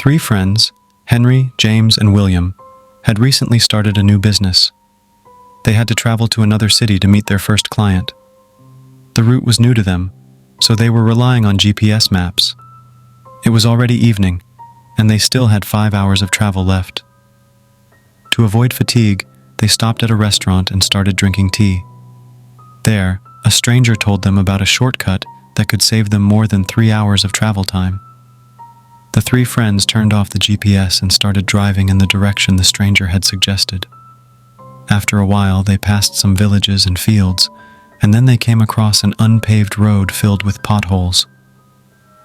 three friends, Henry, James, and William, had recently started a new business. They had to travel to another city to meet their first client. The route was new to them, so they were relying on GPS maps. It was already evening, and they still had 5 hours of travel left. To avoid fatigue, they stopped at a restaurant and started drinking tea. There, a stranger told them about a shortcut that could save them more than 3 hours of travel time. The three friends turned off the GPS and started driving in the direction the stranger had suggested. After a while, they passed some villages and fields, and then they came across an unpaved road filled with potholes.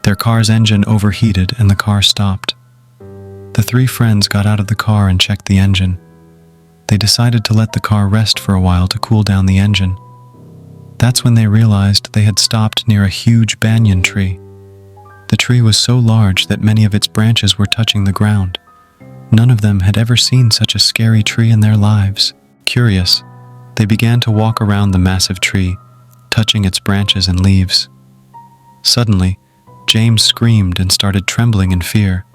Their car's engine overheated and the car stopped. The three friends got out of the car and checked the engine. They decided to let the car rest for a while to cool down the engine. That's when they realized they had stopped near a huge banyan tree. The tree was so large that many of its branches were touching the ground. None of them had ever seen such a scary tree in their lives. Curious, they began to walk around the massive tree, touching its branches and leaves. Suddenly, James screamed and started trembling in fear.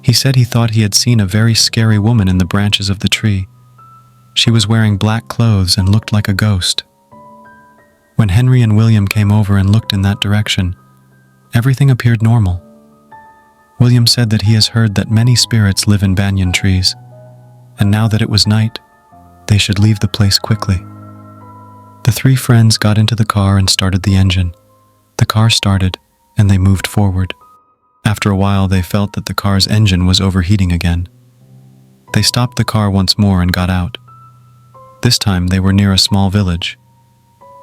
He said he thought he had seen a very scary woman in the branches of the tree. She was wearing black clothes and looked like a ghost. When Henry and William came over and looked in that direction, everything appeared normal. William said that he has heard that many spirits live in banyan trees, and now that it was night, they should leave the place quickly. The three friends got into the car and started the engine. The car started, and they moved forward. After a while, they felt that the car's engine was overheating again. They stopped the car once more and got out. This time, they were near a small village.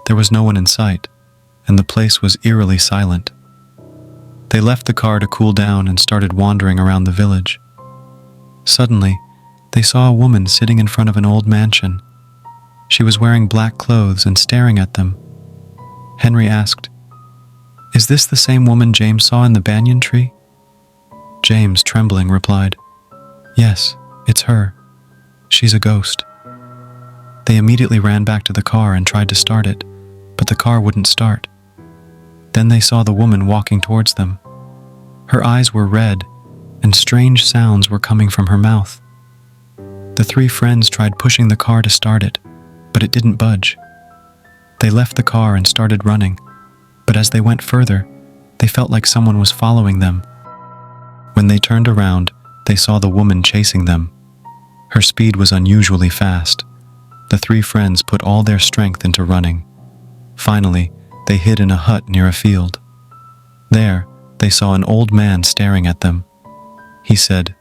There was no one in sight, and the place was eerily silent. They left the car to cool down and started wandering around the village. Suddenly, they saw a woman sitting in front of an old mansion. She was wearing black clothes and staring at them. Henry asked, "Is this the same woman James saw in the banyan tree?" James, trembling, replied, "Yes, it's her. She's a ghost." They immediately ran back to the car and tried to start it, but the car wouldn't start. Then they saw the woman walking towards them. Her eyes were red, and strange sounds were coming from her mouth. The three friends tried pushing the car to start it, but it didn't budge. They left the car and started running, but as they went further, they felt like someone was following them. When they turned around, they saw the woman chasing them. Her speed was unusually fast. The three friends put all their strength into running. Finally, they hid in a hut near a field. There, they saw an old man staring at them. He said,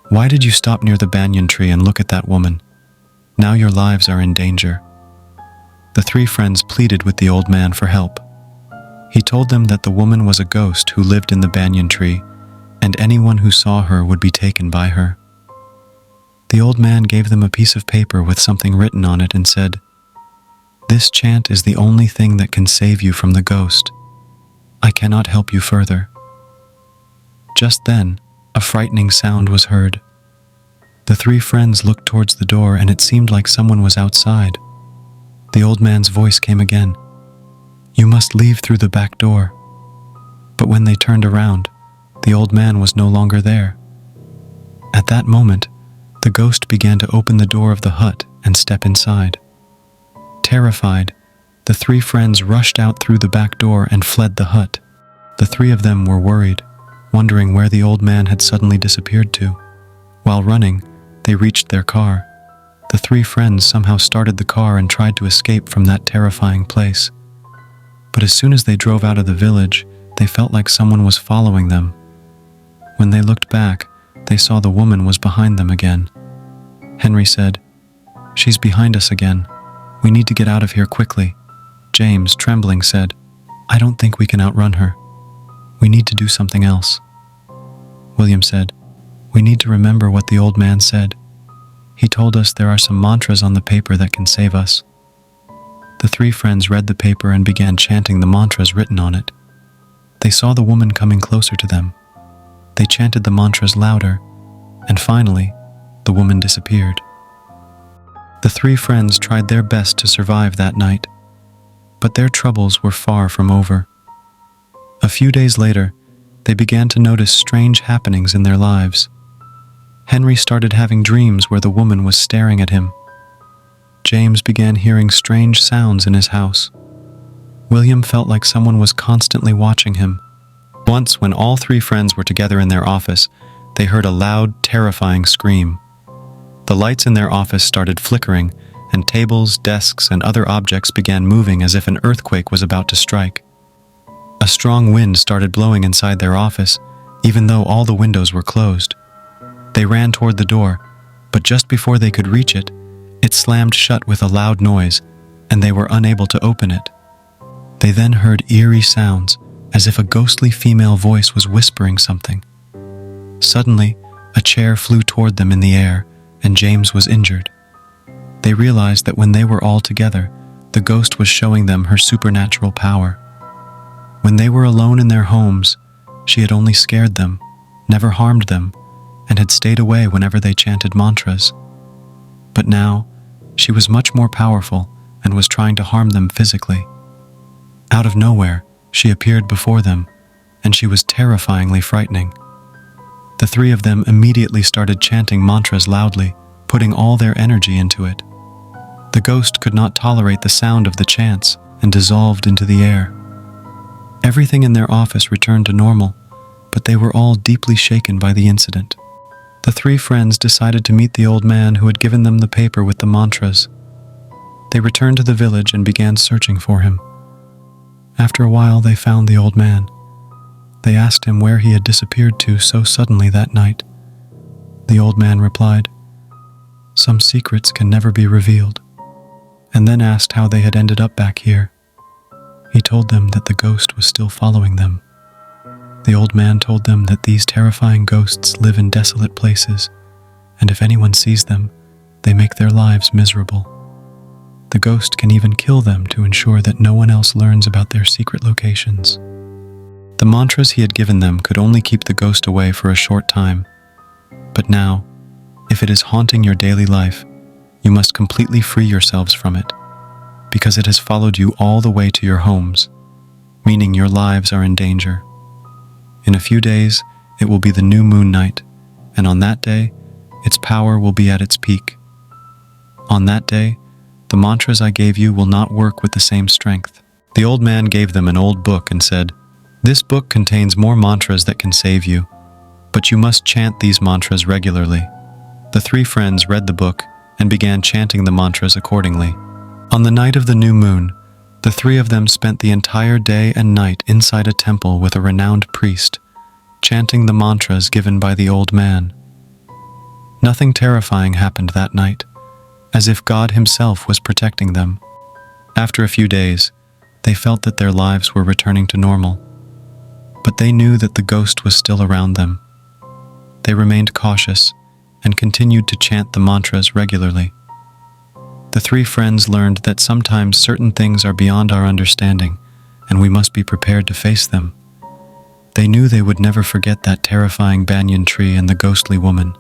"Why did you stop near the banyan tree and look at that woman? Now your lives are in danger." The three friends pleaded with the old man for help. He told them that the woman was a ghost who lived in the banyan tree, and anyone who saw her would be taken by her. The old man gave them a piece of paper with something written on it and said, "This chant is the only thing that can save you from the ghost. I cannot help you further." Just then, a frightening sound was heard. The three friends looked towards the door and it seemed like someone was outside. The old man's voice came again, "You must leave through the back door." But when they turned around, the old man was no longer there. At that moment, the ghost began to open the door of the hut and step inside. Terrified, the three friends rushed out through the back door and fled the hut. The three of them were worried, wondering where the old man had suddenly disappeared to. While running, they reached their car. The three friends somehow started the car and tried to escape from that terrifying place. But as soon as they drove out of the village, they felt like someone was following them. When they looked back, they saw the woman was behind them again. Henry said, "She's behind us again. We need to get out of here quickly." James, trembling, said, "I don't think we can outrun her. We need to do something else." William said, "We need to remember what the old man said. He told us there are some mantras on the paper that can save us." The three friends read the paper and began chanting the mantras written on it. They saw the woman coming closer to them. They chanted the mantras louder, and finally, the woman disappeared. The three friends tried their best to survive that night, but their troubles were far from over. A few days later, they began to notice strange happenings in their lives. Henry started having dreams where the woman was staring at him. James began hearing strange sounds in his house. William felt like someone was constantly watching him. Once, when all three friends were together in their office, they heard a loud, terrifying scream. The lights in their office started flickering, and tables, desks, and other objects began moving as if an earthquake was about to strike. A strong wind started blowing inside their office, even though all the windows were closed. They ran toward the door, but just before they could reach it, it slammed shut with a loud noise, and they were unable to open it. They then heard eerie sounds, as if a ghostly female voice was whispering something. Suddenly, a chair flew toward them in the air, and James was injured. They realized that when they were all together, the ghost was showing them her supernatural power. When they were alone in their homes, she had only scared them, never harmed them, and had stayed away whenever they chanted mantras. But now, she was much more powerful and was trying to harm them physically. Out of nowhere, she appeared before them, and she was terrifyingly frightening. The three of them immediately started chanting mantras loudly, putting all their energy into it. The ghost could not tolerate the sound of the chants and dissolved into the air. Everything in their office returned to normal, but they were all deeply shaken by the incident. The three friends decided to meet the old man who had given them the paper with the mantras. They returned to the village and began searching for him. After a while, they found the old man. They asked him where he had disappeared to so suddenly that night. The old man replied, "Some secrets can never be revealed," and then asked how they had ended up back here. He told them that the ghost was still following them. The old man told them that these terrifying ghosts live in desolate places, and if anyone sees them, they make their lives miserable. The ghost can even kill them to ensure that no one else learns about their secret locations. The mantras he had given them could only keep the ghost away for a short time. But now, if it is haunting your daily life, you must completely free yourselves from it, because it has followed you all the way to your homes, meaning your lives are in danger. In a few days, it will be the new moon night, and on that day, its power will be at its peak. On that day, the mantras I gave you will not work with the same strength. The old man gave them an old book and said, "This book contains more mantras that can save you, but you must chant these mantras regularly." The three friends read the book and began chanting the mantras accordingly. On the night of the new moon, the three of them spent the entire day and night inside a temple with a renowned priest, chanting the mantras given by the old man. Nothing terrifying happened that night, as if God himself was protecting them. After a few days, they felt that their lives were returning to normal, but they knew that the ghost was still around them. They remained cautious and continued to chant the mantras regularly. The three friends learned that sometimes certain things are beyond our understanding, and we must be prepared to face them. They knew they would never forget that terrifying banyan tree and the ghostly woman.